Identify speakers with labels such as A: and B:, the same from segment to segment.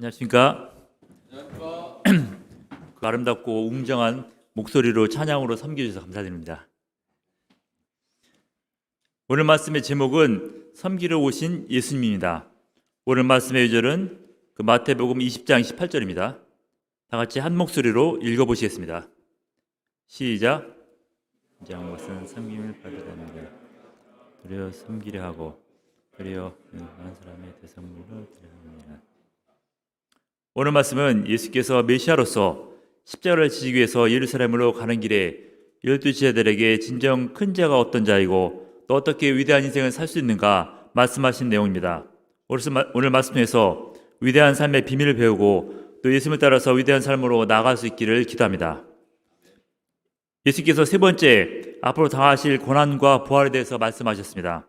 A: 안녕하십니까? 그 아름답고 웅장한 목소리로 찬양으로 섬겨주셔서 감사드립니다. 오늘 말씀의 제목은 섬기러 오신 예수님입니다. 오늘 말씀의 요절은 그 마태복음 20장 18절입니다. 다 같이 한 목소리로 읽어보시겠습니다. 시작. 인자한 것은 섬김을 받으라는 것, 그리어 섬기려 하고 그리어 많은 사람의 대성물을 드리느니라. 오늘 말씀은 예수께서 메시아로서 십자가를 지시기 위해서 예루살렘으로 가는 길에 12제자들에게 진정 큰 자가 어떤 자이고 또 어떻게 위대한 인생을 살 수 있는가 말씀하신 내용입니다. 오늘 말씀 통해서 위대한 삶의 비밀을 배우고 또 예수님을 따라서 위대한 삶으로 나아갈 수 있기를 기도합니다. 예수께서 세 번째 앞으로 당하실 고난과 부활에 대해서 말씀하셨습니다.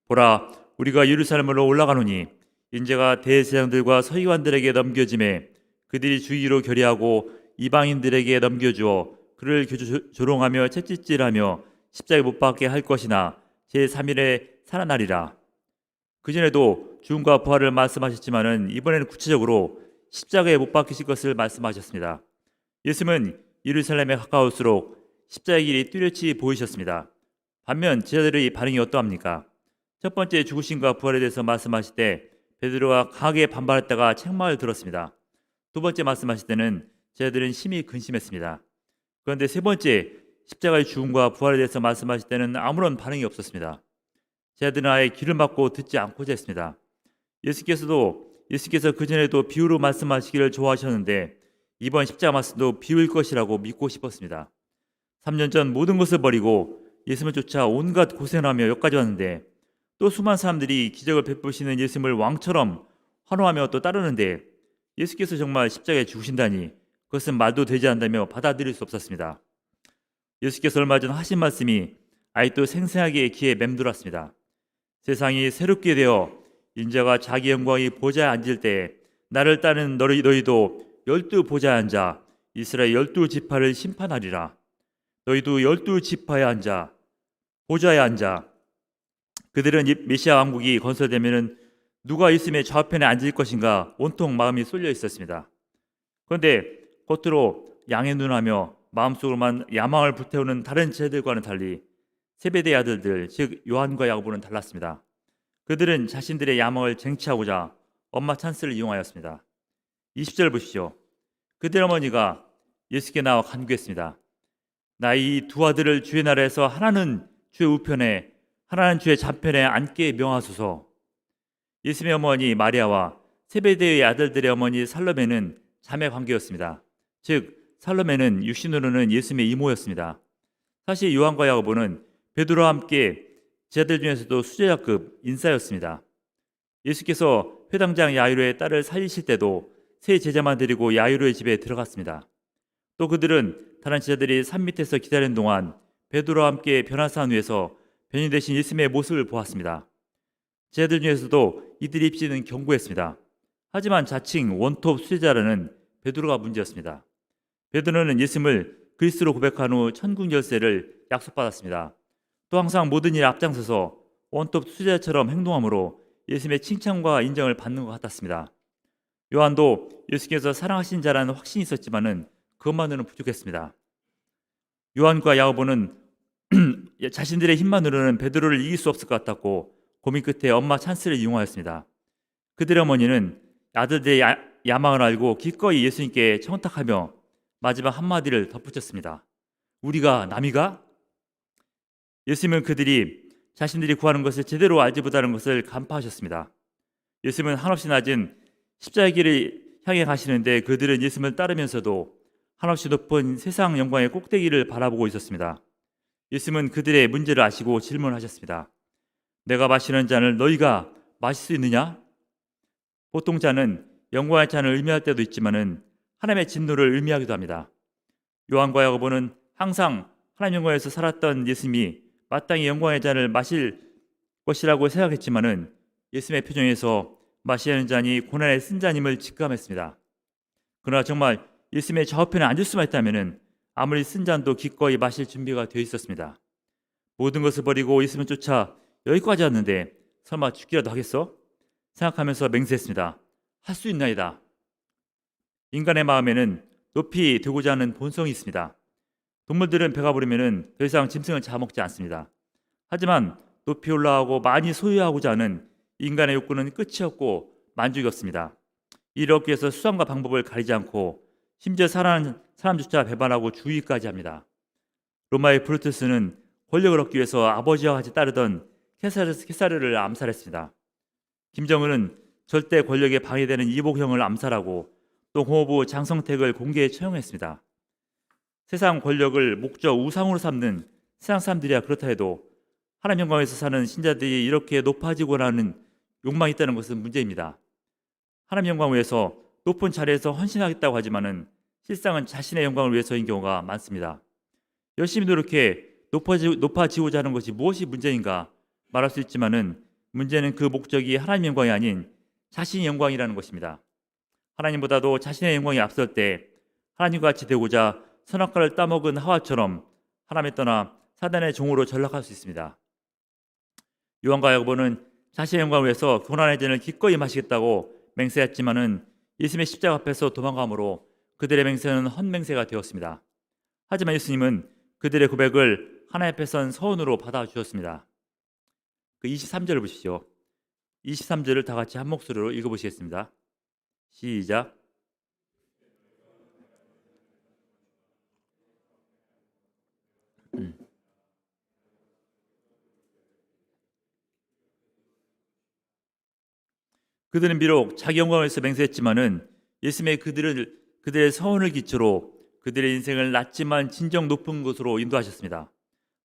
A: 보라, 우리가 예루살렘으로 올라가노니 인자가 대제사장들과 서기관들에게 넘겨짐에 그들이 주의로 결의하고 이방인들에게 넘겨주어 그를 조롱하며 채찍질하며 십자가에 못 박게 할 것이나 제3일에 살아나리라. 그전에도 죽음과 부활을 말씀하셨지만은 이번에는 구체적으로 십자가에 못 박히실 것을 말씀하셨습니다. 예수님은 예루살렘에 가까울수록 십자가의 길이 뚜렷이 보이셨습니다. 반면 제자들의 반응이 어떠합니까? 첫 번째 죽으심과 부활에 대해서 말씀하실 때 베드로가 강하게 반발했다가 책망을 들었습니다. 두 번째 말씀하실 때는 제자들은 심히 근심했습니다. 그런데 세 번째 십자가의 죽음과 부활에 대해서 말씀하실 때는 아무런 반응이 없었습니다. 제자들은 아예 귀를 막고 듣지 않고자 했습니다. 예수께서 그전에도 비유로 말씀하시기를 좋아하셨는데 이번 십자가 말씀도 비유일 것이라고 믿고 싶었습니다. 3년 전 모든 것을 버리고 예수님을 쫓아 온갖 고생을 하며 여기까지 왔는데 또 수많은 사람들이 기적을 베푸시는 예수님을 왕처럼 환호하며 또 따르는데 예수께서 정말 십자가에 죽으신다니 그것은 말도 되지 않다며 받아들일 수 없었습니다. 예수께서 얼마 전 하신 말씀이 아직도 생생하게 귀에 맴돌았습니다. 세상이 새롭게 되어 인자가 자기 영광이 보좌에 앉을 때 나를 따르는 너희도 12보좌에 앉아 이스라엘 12지파를 심판하리라. 너희도 12지파에 앉아 보좌에 앉아. 그들은 메시아 왕국이 건설되면 누가 예수님의 좌편에 앉을 것인가 온통 마음이 쏠려 있었습니다. 그런데 겉으로 양의 눈하며 마음속으로만 야망을 불태우는 다른 제자들과는 달리 세베대의 아들들 즉 요한과 야고보는 달랐습니다. 그들은 자신들의 야망을 쟁취하고자 엄마 찬스를 이용하였습니다. 20절 보시죠. 그들 어머니가 예수께 나와 간구했습니다. 나의 두 아들을 주의 나라에서 하나는 주의 우편에 하나는 주의 좌편에 앉게 명하소서. 예수님의 어머니 마리아와 세베대의 아들들의 어머니 살로메는 자매 관계였습니다. 즉 살로메는 육신으로는 예수님의 이모였습니다. 사실 요한과 야고보는 베드로와 함께 제자들 중에서도 수제자급 인싸였습니다. 예수께서 회당장 야이로의 딸을 살리실 때도 세 제자만 데리고 야이로의 집에 들어갔습니다. 또 그들은 다른 제자들이 산 밑에서 기다리는 동안 베드로와 함께 변화산 위에서 변인 되신 예수님의 모습을 보았습니다. 제자들 중에서도 이들이 입지는 견고했습니다. 하지만 자칭 원톱 수제자라는 베드로가 문제였습니다. 베드로는 예수님을 그리스도로 고백한 후 천국 열쇠를 약속받았습니다. 또 항상 모든 일에 앞장서서 원톱 수제자처럼 행동함으로 예수님의 칭찬과 인정을 받는 것 같았습니다. 요한도 예수께서 사랑하신 자라는 확신이 있었지만은 그것만으로는 부족했습니다. 요한과 야고보는 자신들의 힘만으로는 베드로를 이길 수 없을 것 같았고 고민 끝에 엄마 찬스를 이용하였습니다. 그들의 어머니는 아들들의 야망을 알고 기꺼이 예수님께 청탁하며 마지막 한마디를 덧붙였습니다. 우리가 남이가? 예수님은 그들이 자신들이 구하는 것을 제대로 알지 못하는 것을 간파하셨습니다. 예수님은 한없이 낮은 십자가의 길을 향해 가시는데 그들은 예수님을 따르면서도 한없이 높은 세상 영광의 꼭대기를 바라보고 있었습니다. 예수님은 그들의 문제를 아시고 질문하셨습니다. 내가 마시는 잔을 너희가 마실 수 있느냐? 보통 잔은 영광의 잔을 의미할 때도 있지만은 하나님의 진노를 의미하기도 합니다. 요한과 야고보는 항상 하나님 영광에서 살았던 예수님이 마땅히 영광의 잔을 마실 것이라고 생각했지만은 예수님의 표정에서 마시는 잔이 고난의 쓴 잔임을 직감했습니다. 그러나 정말 예수님의 좌우편에 앉을 수만 있다면은 아무리 쓴 잔도 기꺼이 마실 준비가 되어 있었습니다. 모든 것을 버리고 예수님을 쫓아 여기까지 왔는데 설마 죽기라도 하겠어? 생각하면서 맹세했습니다. 할 수 있나이다. 인간의 마음에는 높이 되고자 하는 본성이 있습니다. 동물들은 배가 부르면 더 이상 짐승을 잡아먹지 않습니다. 하지만 높이 올라가고 많이 소유하고자 하는 인간의 욕구는 끝이 없고 만족이 없습니다. 이를 얻기 위해서 수단과 방법을 가리지 않고 심지어 살아가는 사람조차 배반하고 주의까지 합니다. 로마의 브루투스는 권력을 얻기 위해서 아버지와 같이 따르던 케사르를 암살했습니다. 김정은은 절대 권력에 방해되는 이복형을 암살하고 또 공허부 장성택을 공개에 처형했습니다. 세상 권력을 목적 우상으로 삼는 세상 사람들이야 그렇다 해도 하나님 영광에서 사는 신자들이 이렇게 높아지고 나는 욕망이 있다는 것은 문제입니다. 하나님 영광을 위해서 높은 자리에서 헌신하겠다고 하지만은 실상은 자신의 영광을 위해서인 경우가 많습니다. 열심히 노력해 높아지고자 하는 것이 무엇이 문제인가 말할 수 있지만은 문제는 그 목적이 하나님 영광이 아닌 자신의 영광이라는 것입니다. 하나님보다도 자신의 영광이 앞설 때 하나님과 같이 되고자 선악과를 따먹은 하와처럼 하나님을 떠나 사단의 종으로 전락할 수 있습니다. 요한과 야고보는 자신의 영광을 위해서 고난의 잔을 기꺼이 마시겠다고 맹세했지만은 예수님의 십자가 앞에서 도망감으로 그들의 맹세는 헛맹세가 되었습니다. 하지만 예수님은 그들의 고백을 하나님 앞에선 서운으로 받아주셨습니다. 그 23절을 보십시오. 23절을 다 같이 한 목소리로 읽어보시겠습니다. 시작. 그들은 비록 자기 영광을 위해서 맹세했지만은 예수님의 그들의 서원을 기초로 그들의 인생을 낮지만 진정 높은 곳으로 인도하셨습니다.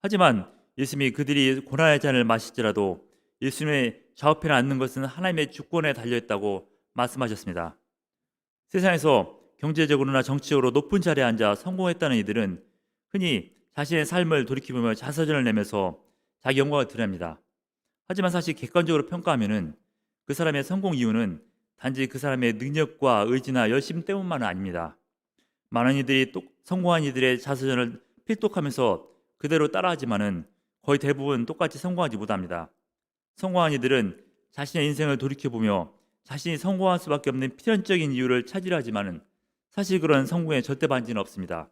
A: 하지만 예수님이 그들이 고난의 잔을 마실지라도 예수님의 좌우편에 앉는 것은 하나님의 주권에 달려있다고 말씀하셨습니다. 세상에서 경제적으로나 정치적으로 높은 자리에 앉아 성공했다는 이들은 흔히 자신의 삶을 돌이켜보며 자서전을 내면서 자기 영광을 드러냅니다. 하지만 사실 객관적으로 평가하면은 그 사람의 성공 이유는 단지 그 사람의 능력과 의지나 열심 때문만은 아닙니다. 많은 이들이 성공한 이들의 자서전을 필독하면서 그대로 따라하지만은 거의 대부분 똑같이 성공하지 못합니다. 성공한 이들은 자신의 인생을 돌이켜보며 자신이 성공할 수밖에 없는 필연적인 이유를 찾으려 하지만은 사실 그런 성공의 절대 반지는 없습니다.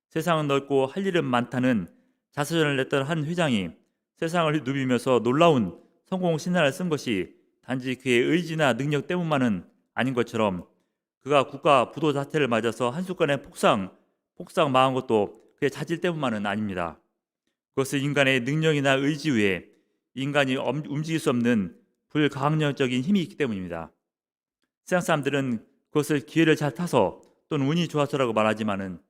A: 세상은 넓고 할 일은 많다는 자서전을 냈던 한 회장이 세상을 누비면서 놀라운 성공 신화를 쓴 것이 단지 그의 의지나 능력 때문만은 아닌 것처럼 그가 국가 부도 자체를 맞아서 한순간에 폭삭 망한 것도 그의 자질 때문만은 아닙니다. 그것은 인간의 능력이나 의지 외에 인간이 움직일 수 없는 불가항력적인 힘이 있기 때문입니다. 세상 사람들은 그것을 기회를 잘 타서 또는 운이 좋아서라고 말하지만은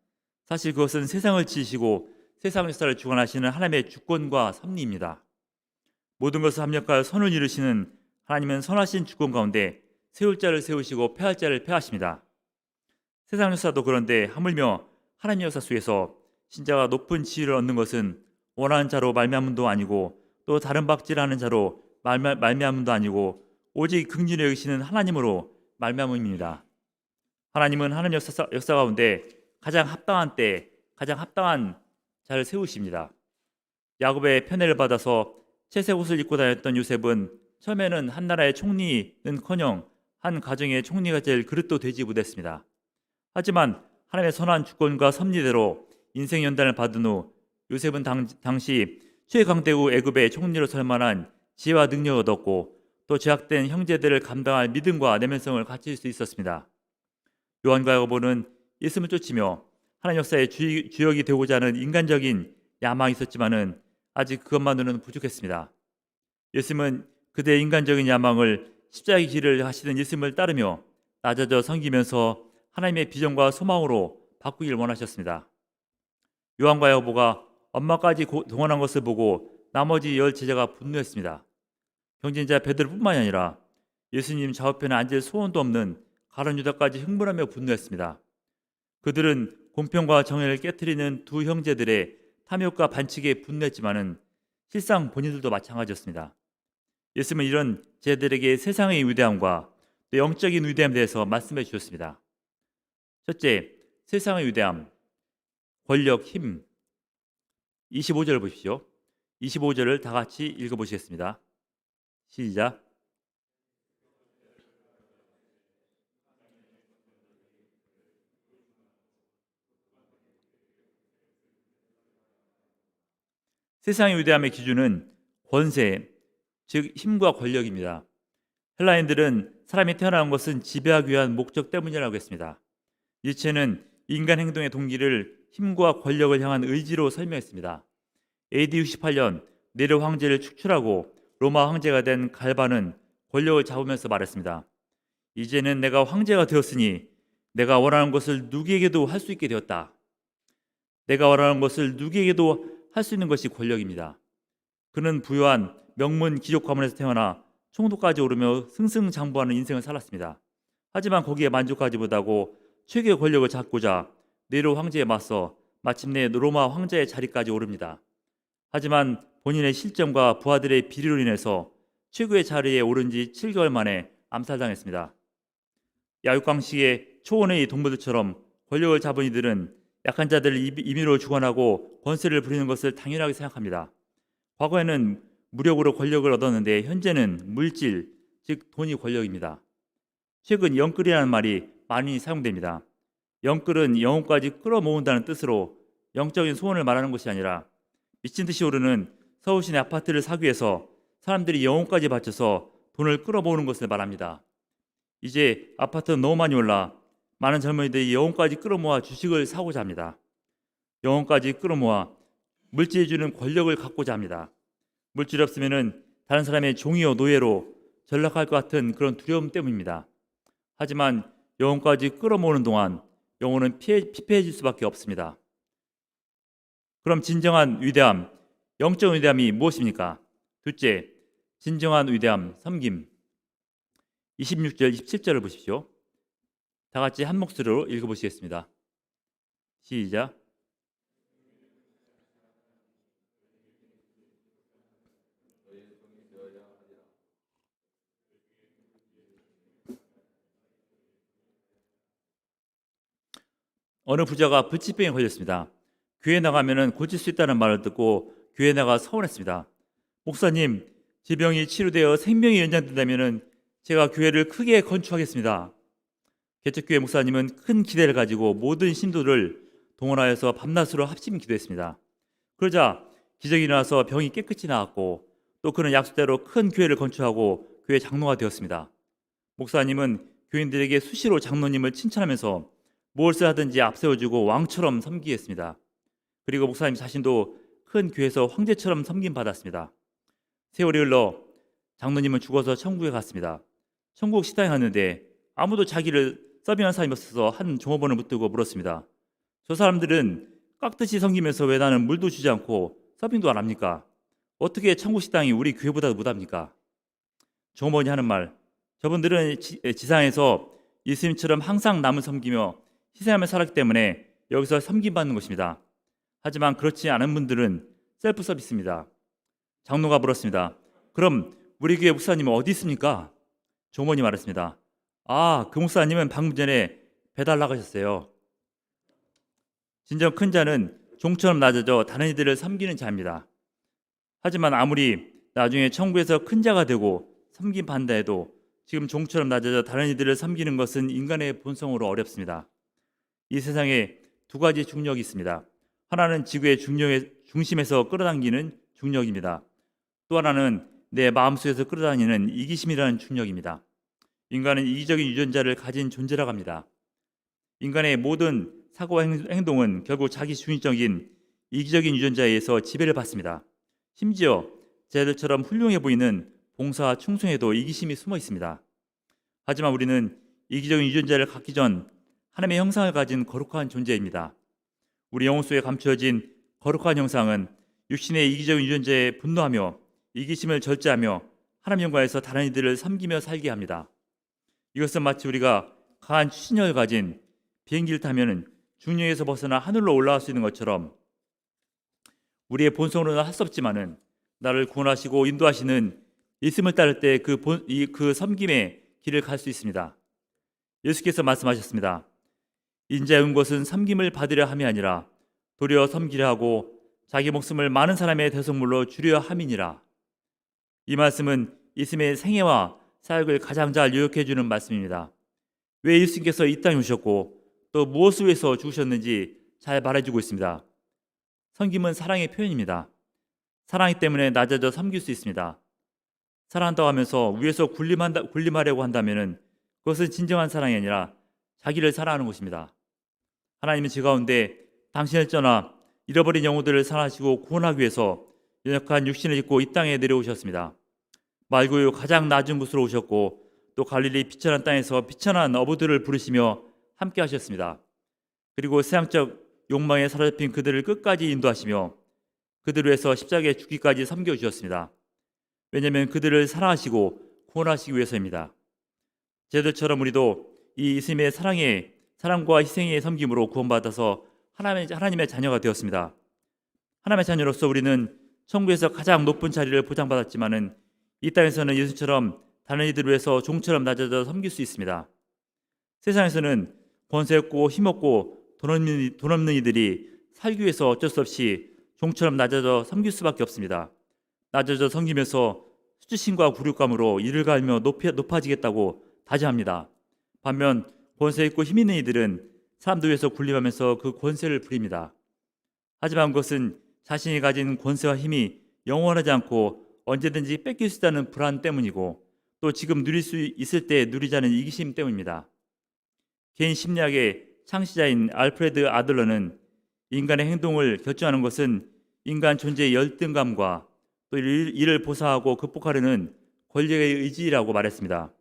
A: 사실 그것은 세상을 지으시고 세상 역사를 주관하시는 하나님의 주권과 섭리입니다. 모든 것을 합력하여 선을 이루시는 하나님은 선하신 주권 가운데 세울 자를 세우시고 패할 자를 패하십니다. 세상 역사도 그런데 하물며 하나님의 역사 속에서 신자가 높은 지위를 얻는 것은 원하는 자로 말미암음도 아니고 또 다른 박질하는 자로 말미암음도 아니고 오직 긍휼히 여기시는 하나님으로 말미암음입니다. 하나님은 하나님 역사 가운데 가장 합당한 때 가장 합당한 자를 세우십니다. 야곱의 편애를 받아서 채색 옷을 입고 다녔던 요셉은 처음에는 한 나라의 총리는커녕 한 가정의 총리가 될 그릇도 되지 못했습니다. 하지만 하나님의 선한 주권과 섭리대로 인생 연단을 받은 후 요셉은 당시 최강대국 애굽의 총리로 설 만한 지혜와 능력을 얻었고 또 죄악된 형제들을 감당할 믿음과 내면성을 갖출 수 있었습니다. 요한과 야고보는 예수님을 쫓으며 하나님 역사의 주역이 되고자 하는 인간적인 야망이 있었지만은 아직 그것만으로는 부족했습니다. 예수님은 그들의 인간적인 야망을 십자가의 길을 하시는 예수님을 따르며 낮아져 섬기면서 하나님의 비전과 소망으로 바꾸길 원하셨습니다. 요한과 야고보가 엄마까지 동원한 것을 보고 나머지 10 제자가 분노했습니다. 경쟁자 베드로뿐만이 아니라 예수님 좌우편에 앉을 소원도 없는 가룟 유다까지 흥분하며 분노했습니다. 그들은 공평과 정의를 깨트리는 두 형제들의 탐욕과 반칙에 분노했지만은 실상 본인들도 마찬가지였습니다. 예수님은 이런 제자들에게 세상의 위대함과 또 영적인 위대함에 대해서 말씀해 주셨습니다. 첫째, 세상의 위대함, 권력, 힘. 25절 보십시오. 25절을 다 같이 읽어보시겠습니다. 시작. 세상의 위대함의 기준은 권세, 즉 힘과 권력입니다. 헬라인들은 사람이 태어난 것은 지배하기 위한 목적 때문이라고 했습니다. 니체는 인간 행동의 동기를 힘과 권력을 향한 의지로 설명했습니다. AD 68년 네로 황제를 축출하고 로마 황제가 된 갈바는 권력을 잡으면서 말했습니다. 이제는 내가 황제가 되었으니 내가 원하는 것을 누구에게도 할 수 있게 되었다. 내가 원하는 것을 누구에게도 할 수 있는 것이 권력입니다. 그는 부유한 명문 귀족 가문에서 태어나 총독까지 오르며 승승장구하는 인생을 살았습니다. 하지만 거기에 만족하지 못하고 최고의 권력을 잡고자 네로 황제에 맞서 마침내 로마 황제의 자리까지 오릅니다. 하지만 본인의 실정과 부하들의 비리로 인해서 최고의 자리에 오른 지 7개월 만에 암살당했습니다. 야육강식의 초원의 동물들처럼 권력을 잡은 이들은 약한 자들을 임의로 주관하고 권세를 부리는 것을 당연하게 생각합니다. 과거에는 무력으로 권력을 얻었는데 현재는 물질, 즉 돈이 권력입니다. 최근 영끌이라는 말이 많이 사용됩니다. 영끌은 영혼까지 끌어모은다는 뜻으로 영적인 소원을 말하는 것이 아니라 미친 듯이 오르는 서울 시내 아파트를 사기 위해서 사람들이 영혼까지 바쳐서 돈을 끌어모으는 것을 말합니다. 이제 아파트는 너무 많이 올라 많은 젊은이들이 영혼까지 끌어모아 주식을 사고자 합니다. 영혼까지 끌어모아 물질이 주는 권력을 갖고자 합니다. 물질이 없으면 다른 사람의 종이요 노예로 전락할 것 같은 그런 두려움 때문입니다. 하지만 영혼까지 끌어모으는 동안 영혼은 피폐해질 수밖에 없습니다. 그럼 진정한 위대함, 영적 위대함이 무엇입니까? 둘째, 진정한 위대함, 섬김. 26절, 27절을 보십시오. 다 같이 한 목소리로 읽어보시겠습니다. 시작. 어느 부자가 불치병에 걸렸습니다. 교회 나가면 고칠 수 있다는 말을 듣고 교회 나가 서원했습니다. 목사님, 제 병이 치료되어 생명이 연장된다면 제가 교회를 크게 건축하겠습니다. 개척교회 목사님은 큰 기대를 가지고 모든 신도를 동원하여서 밤낮으로 합심 기도했습니다. 그러자 기적이 일어나서 병이 깨끗이 나았고 또 그는 약속대로 큰 교회를 건축하고 교회 장로가 되었습니다. 목사님은 교인들에게 수시로 장로님을 칭찬하면서 무엇을 하든지 앞세워주고 왕처럼 섬기했습니다. 그리고 목사님 자신도 큰 교회에서 황제처럼 섬김받았습니다. 세월이 흘러 장로님은 죽어서 천국에 갔습니다. 천국 식당에 갔는데 아무도 자기를 서빙한 사람이 없어서 한 종업원을 붙들고 물었습니다. 저 사람들은 깍듯이 섬기면서 왜 나는 물도 주지 않고 서빙도 안 합니까? 어떻게 천국 식당이 우리 교회보다도 못합니까? 종업원이 하는 말, 저분들은 지상에서 예수님처럼 항상 남을 섬기며 희생하며 살았기 때문에 여기서 섬김받는 것입니다. 하지만 그렇지 않은 분들은 셀프 서비스입니다. 장로가 물었습니다. 그럼 우리 교회 목사님은 어디 있습니까? 종업원이 말했습니다. 그 목사님은 방금 전에 배달 나가셨어요. 진정 큰 자는 종처럼 낮아져 다른 이들을 섬기는 자입니다. 하지만 아무리 나중에 천국에서 큰 자가 되고 섬김받는다 해도 지금 종처럼 낮아져 다른 이들을 섬기는 것은 인간의 본성으로 어렵습니다. 이 세상에 두 가지 중력이 있습니다. 하나는 지구의 중심에서 끌어당기는 중력입니다. 또 하나는 내 마음속에서 끌어다니는 이기심이라는 중력입니다. 인간은 이기적인 유전자를 가진 존재라고 합니다. 인간의 모든 사고와 행동은 결국 자기 중심적인 이기적인 유전자에 의해서 지배를 받습니다. 심지어 쟤들처럼 훌륭해 보이는 봉사와 충성에도 이기심이 숨어 있습니다. 하지만 우리는 이기적인 유전자를 갖기 전 하나님의 형상을 가진 거룩한 존재입니다. 우리 영혼 속에 감추어진 거룩한 형상은 육신의 이기적인 유전자에 분노하며 이기심을 절제하며 하나님 영광에서 다른 이들을 섬기며 살게 합니다. 이것은 마치 우리가 강한 추진력을 가진 비행기를 타면 중력에서 벗어나 하늘로 올라갈 수 있는 것처럼 우리의 본성으로는 할 수 없지만은 나를 구원하시고 인도하시는 예수님을 따를 때 그 섬김의 길을 갈 수 있습니다. 예수께서 말씀하셨습니다. 인자의 온 것은 섬김을 받으려 함이 아니라 도리어 섬기려 하고 자기 목숨을 많은 사람의 대속물로 주려 함이니라. 이 말씀은 예수님의 생애와 사역을 가장 잘 요약해 주는 말씀입니다. 왜 예수님께서 이 땅에 오셨고 또 무엇을 위해서 죽으셨는지 잘 말해주고 있습니다. 섬김은 사랑의 표현입니다. 사랑이 때문에 낮아져 섬길 수 있습니다. 사랑한다고 하면서 위에서 군림하려고 한다면 그것은 진정한 사랑이 아니라 자기를 사랑하는 것입니다. 하나님은 제 가운데 당신을 떠나 잃어버린 영혼들을 사랑하시고 구원하기 위해서 연약한 육신을 입고 이 땅에 내려오셨습니다. 말고요 가장 낮은 곳으로 오셨고 또 갈릴리 비천한 땅에서 비천한 어부들을 부르시며 함께 하셨습니다. 그리고 세상적 욕망에 사로잡힌 그들을 끝까지 인도하시며 그들을 위해서 십자가에 죽기까지 섬겨주셨습니다. 왜냐하면 그들을 사랑하시고 구원하시기 위해서입니다. 제자들처럼 우리도 이 예수님의 사랑과 희생의 섬김으로 구원받아서 하나님의 자녀가 되었습니다. 하나님의 자녀로서 우리는 천국에서 가장 높은 자리를 보장받았지만은 이 땅에서는 예수처럼 다른 이들을 위해서 종처럼 낮아져 섬길 수 있습니다. 세상에서는 권세 없고 힘없고 돈 없는 이들이 살기 위해서 어쩔 수 없이 종처럼 낮아져 섬길 수밖에 없습니다. 낮아져 섬기면서 수치심과 굴욕감으로 이를 갈며 높아지겠다고 다짐합니다. 반면 권세 있고 힘 있는 이들은 사람들 위해서 군림하면서 그 권세를 부립니다. 하지만 그것은 자신이 가진 권세와 힘이 영원하지 않고 언제든지 뺏길 수 있다는 불안 때문이고 또 지금 누릴 수 있을 때 누리자는 이기심 때문입니다. 개인 심리학의 창시자인 알프레드 아들러는 인간의 행동을 결정하는 것은 인간 존재의 열등감과 또 이를 보상하고 극복하려는 권력의 의지라고 말했습니다.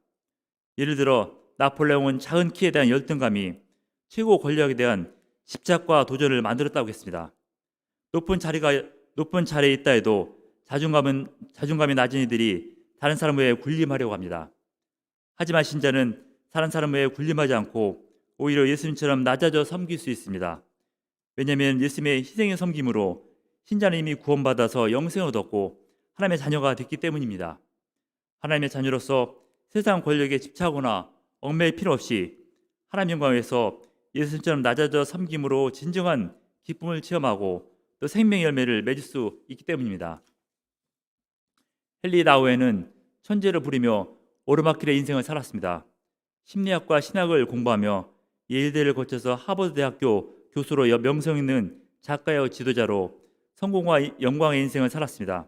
A: 예를 들어 나폴레옹은 작은 키에 대한 열등감이 최고 권력에 대한 집착과 도전을 만들었다고 했습니다. 높은 자리에 있다 해도 자존감이 낮은 이들이 다른 사람 외에 군림하려고 합니다. 하지만 신자는 다른 사람 외에 군림하지 않고 오히려 예수님처럼 낮아져 섬길 수 있습니다. 왜냐하면 예수님의 희생의 섬김으로 신자는 이미 구원받아서 영생을 얻었고 하나님의 자녀가 됐기 때문입니다. 하나님의 자녀로서 세상 권력에 집착하거나 얽매일 필요 없이 하나님 영광에서 예수님처럼 낮아져 섬김으로 진정한 기쁨을 체험하고 또 생명의 열매를 맺을 수 있기 때문입니다. 헨리 나우에는 천재를 부리며 오르막길의 인생을 살았습니다. 심리학과 신학을 공부하며 예일대를 거쳐서 하버드 대학교 교수로 명성 있는 작가와 지도자로 성공과 영광의 인생을 살았습니다.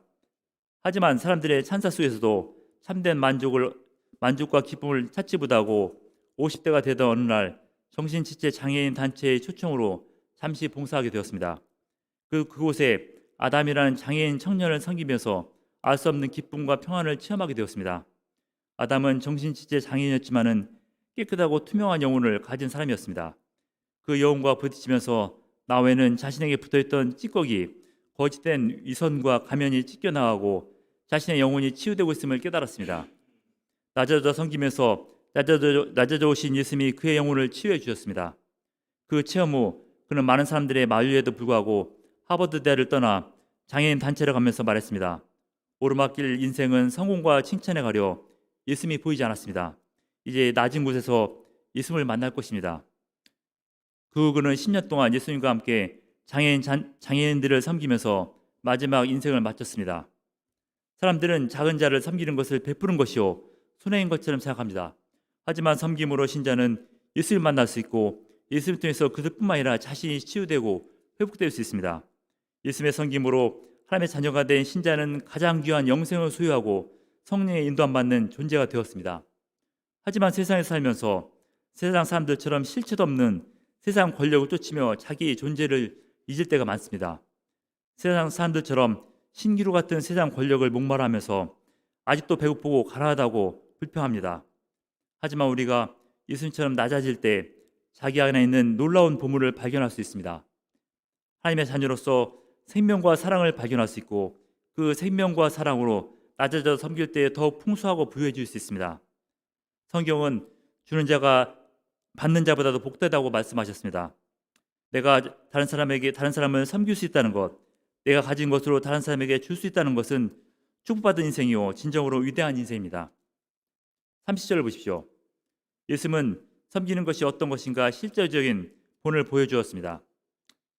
A: 하지만 사람들의 찬사 속에서도 참된 만족과 기쁨을 찾지 못하고 50대가 되던 어느 날 정신지체 장애인 단체의 초청으로 잠시 봉사하게 되었습니다. 그곳에 아담이라는 장애인 청년을 섬기면서 알 수 없는 기쁨과 평안을 체험하게 되었습니다. 아담은 정신지체 장애인이었지만은 깨끗하고 투명한 영혼을 가진 사람이었습니다. 그 영혼과 부딪히면서 나웨는 자신에게 붙어있던 찌꺼기, 거짓된 위선과 가면이 찢겨나가고 자신의 영혼이 치유되고 있음을 깨달았습니다. 낮아져 섬기면서 낮아져 오신 예수님이 그의 영혼을 치유해 주셨습니다. 그 체험 후 그는 많은 사람들의 만류에도 불구하고 하버드 대를 떠나 장애인 단체를 가면서 말했습니다. 오르막길 인생은 성공과 칭찬에 가려 예수님이 보이지 않았습니다. 이제 낮은 곳에서 예수님을 만날 것입니다. 그 후 그는 10년 동안 예수님과 함께 장애인들을 섬기면서 마지막 인생을 마쳤습니다. 사람들은 작은 자를 섬기는 것을 베푸는 것이요 손해인 것처럼 생각합니다. 하지만 섬김으로 신자는 예수를 만날 수 있고 예수를 통해서 그들뿐만 아니라 자신이 치유되고 회복될 수 있습니다. 예수님의 섬김으로 하나님의 자녀가 된 신자는 가장 귀한 영생을 소유하고 성령의 인도함 받는 존재가 되었습니다. 하지만 세상에 살면서 세상 사람들처럼 실체도 없는 세상 권력을 쫓으며 자기 존재를 잊을 때가 많습니다. 세상 사람들처럼 신기루 같은 세상 권력을 목말하면서 아직도 배고프고 가난하다고 불평합니다. 하지만 우리가 예수님처럼 낮아질 때 자기 안에 있는 놀라운 보물을 발견할 수 있습니다. 하나님의 자녀로서 생명과 사랑을 발견할 수 있고 그 생명과 사랑으로 낮아져 섬길 때 더욱 풍성하고 부유해 질 수 있습니다. 성경은 주는 자가 받는 자보다도 복되다고 말씀하셨습니다. 내가 다른 사람을 섬길 수 있다는 것, 내가 가진 것으로 다른 사람에게 줄 수 있다는 것은 축복받은 인생이요 진정으로 위대한 인생입니다. 30절을 보십시오. 예수님은 섬기는 것이 어떤 것인가 실질적인 본을 보여주었습니다.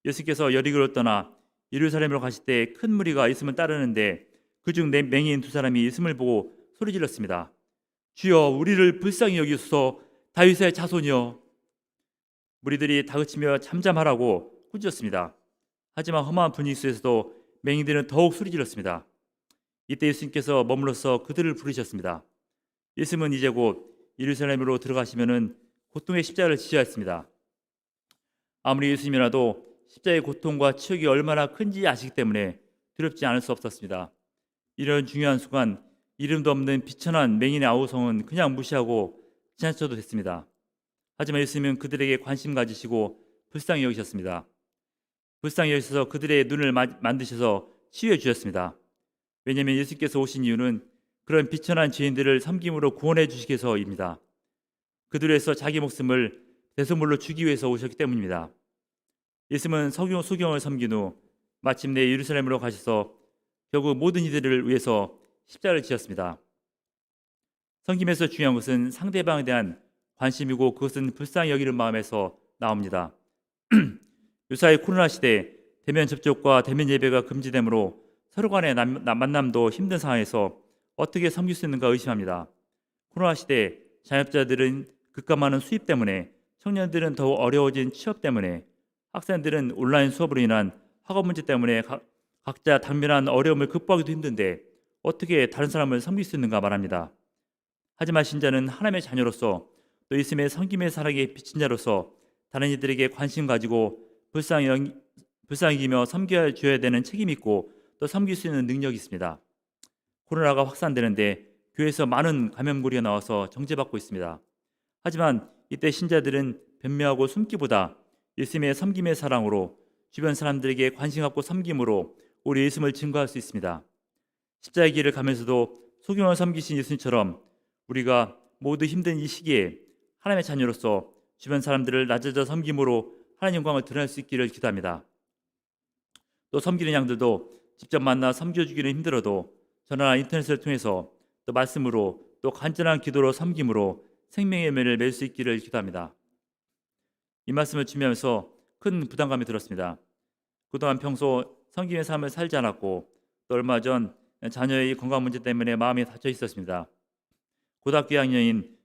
A: 예수께서 여리고를 떠나 예루살렘으로 가실 때 큰 무리가 예수님을 따르는데 그중 맹인 두 사람이 예수님을 보고 소리질렀습니다. 주여 우리를 불쌍히 여기소서 다윗의 자손이여. 무리들이 다그치며 잠잠하라고 꾸짖었습니다. 하지만 험한 분위기 속에서도 맹인들은 더욱 소리질렀습니다. 이때 예수님께서 머물러서 그들을 부르셨습니다. 예수님은 이제 곧 예루살렘으로 들어가시면은 고통의 십자가를 지셔야 했습니다. 아무리 예수님이라도 십자가의 고통과 치욕이 얼마나 큰지 아시기 때문에 두렵지 않을 수 없었습니다. 이런 중요한 순간 이름도 없는 비천한 맹인의 아우성은 그냥 무시하고 지나쳐도 됐습니다. 하지만 예수님은 그들에게 관심 가지시고 불쌍히 여기셨습니다. 불쌍히 여기셔서 그들의 눈을 만드셔서 치유해 주셨습니다. 왜냐하면 예수께서 오신 이유는 그런 비천한 죄인들을 섬김으로 구원해 주시기 위해서입니다. 그들에서 자기 목숨을 대속물로 주기 위해서 오셨기 때문입니다. 예수님은 소경을 섬긴 후 마침내 예루살렘으로 가셔서 결국 모든 이들을 위해서 십자가를 지었습니다. 섬김에서 중요한 것은 상대방에 대한 관심이고 그것은 불쌍히 여기는 마음에서 나옵니다. 요사이 코로나 시대 대면 접촉과 대면 예배가 금지되므로 서로 간의 만남도 힘든 상황에서 어떻게 섬길 수 있는가 의심합니다. 코로나 시대 자영업자들은 급가 많은 수입 때문에, 청년들은 더욱 어려워진 취업 때문에, 학생들은 온라인 수업으로 인한 학업 문제 때문에 각자 당면한 어려움을 극복하기도 힘든데 어떻게 다른 사람을 섬길 수 있는가 말합니다. 하지만 신자는 하나님의 자녀로서 또 예수님의 섬김의 사랑에 비친 자로서 다른 이들에게 관심 가지고 불쌍히 여기며 섬겨 줘야 되는 책임이 있고 또 섬길 수 있는 능력이 있습니다. 코로나가 확산되는데 교회에서 많은 감염고리가 나와서 정죄받고 있습니다. 하지만 이때 신자들은 변명하고 숨기보다 예수님의 섬김의 사랑으로 주변 사람들에게 관심 갖고 섬김으로 우리 예수님을 증거할 수 있습니다. 십자가의 길을 가면서도 소경을 섬기신 예수님처럼 우리가 모두 힘든 이 시기에 하나님의 자녀로서 주변 사람들을 낮아져 섬김으로 하나님 영광을 드러낼 수 있기를 기도합니다. 또 섬기는 양들도 직접 만나 섬겨주기는 힘들어도 전화나 인터넷을 통해서 또 말씀으로 또 간절한 기도로 섬김으로 생명의 열매를 맺을 수 있기를 기도합니다. 이 말씀을 준비하면서 큰 부담감이 들었습니다. 그동안 평소 섬김의 삶을 살지 않았고 또 얼마 전 자녀의 건강 문제 때문에 마음이 닫혀 있었습니다. 고등학교 2학년인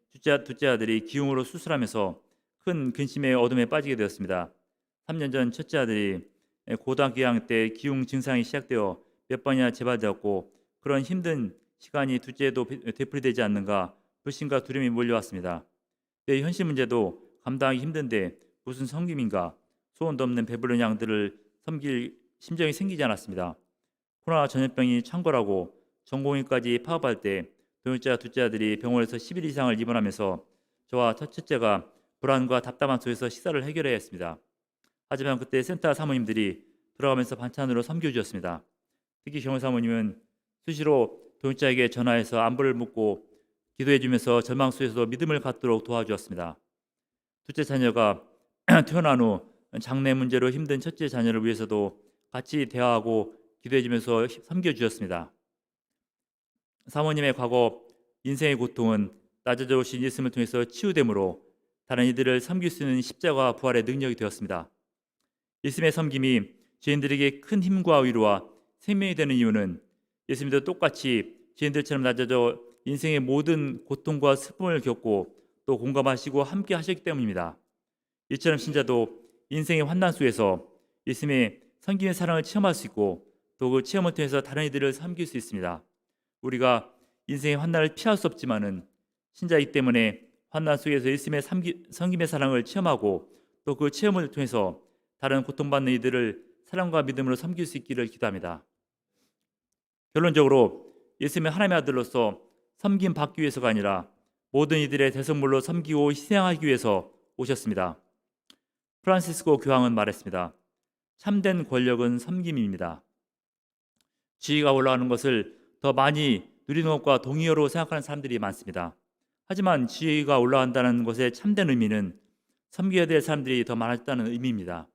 A: 둘째 아들이 기흉으로 수술하면서 큰 근심의 어둠에 빠지게 되었습니다. 3년 전 첫째 아들이 고등학교 2학년 때 기흉 증상이 시작되어 몇 번이나 재발되었고 그런 힘든 시간이 둘째도 되풀이되지 않는가 불신과 두려움이 몰려왔습니다. 내 현실 문제도 감당하기 힘든데 무슨 섬김인가, 소원도 없는 배부른 양들을 섬길 심정이 생기지 않았습니다. 코로나 전염병이 창궐하고 전공의까지 파업할 때 동역자 둘째 아들이 병원에서 10일 이상을 입원하면서 저와 첫째가 불안과 답답한 속에서 식사를 해결해야 했습니다. 하지만 그때 센터 사모님들이 돌아가면서 반찬으로 섬겨주었습니다. 특히 경호 사모님은 수시로 동역자에게 전화해서 안부를 묻고 기도해주면서 절망 속에서도 믿음을 갖도록 도와주었습니다. 둘째 자녀가 태어난 후 장래 문제로 힘든 첫째 자녀를 위해서도 같이 대화하고 기도해주면서 섬겨주었습니다. 사모님의 과거 인생의 고통은 낮아져 오신 예수님을 통해서 치유됨으로 다른 이들을 섬길 수 있는 십자가 부활의 능력이 되었습니다. 예수님의 섬김이 죄인들에게 큰 힘과 위로와 생명이 되는 이유는 예수님도 똑같이 죄인들처럼 낮아져 인생의 모든 고통과 슬픔을 겪고 또 공감하시고 함께 하셨기 때문입니다. 이처럼 신자도 인생의 환난 속에서 예수님의 섬김의 사랑을 체험할 수 있고 또 그 체험을 통해서 다른 이들을 섬길 수 있습니다. 우리가 인생의 환난을 피할 수 없지만은 신자이기 때문에 환난 속에서 예수님의 섬김의 사랑을 체험하고 또 그 체험을 통해서 다른 고통받는 이들을 사랑과 믿음으로 섬길 수 있기를 기도합니다. 결론적으로 예수님의 하나님의 아들로서 섬김 받기 위해서가 아니라 모든 이들의 대성물로 섬기고 희생하기 위해서 오셨습니다. 프란시스코 교황은 말했습니다. 참된 권력은 섬김입니다. 지위가 올라가는 것을 더 많이 누리는 것과 동의어로 생각하는 사람들이 많습니다. 하지만 지위가 올라간다는 것의 참된 의미는 섬겨야 될 사람들이 더 많았다는 의미입니다.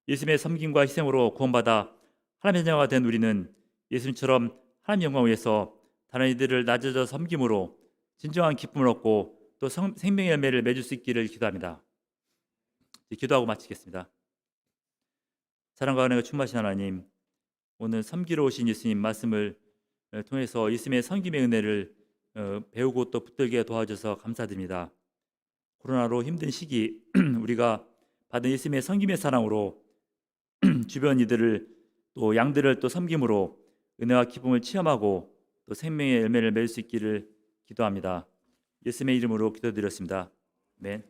A: 예수님의 섬김과 희생으로 구원받아 하나님의 자녀가 된 우리는 예수님처럼 하나님 영광을 위해서 다른 이들을 낮아져 섬김으로 진정한 기쁨을 얻고 또 생명의 열매를 맺을 수 있기를 기도합니다. 기도하고 마치겠습니다. 사랑과 은혜가 충만하신 하나님, 오늘 섬기러 오신 예수님 말씀을 통해서 예수님의 섬김의 은혜를 배우고 또 붙들게 도와줘서 감사드립니다. 코로나로 힘든 시기 우리가 받은 예수님의 섬김의 사랑으로 주변 이들을 또 양들을 또 섬김으로 은혜와 기쁨을 체험하고 또 생명의 열매를 맺을 수 있기를 기도합니다. 예수님의 이름으로 기도드렸습니다. 아멘.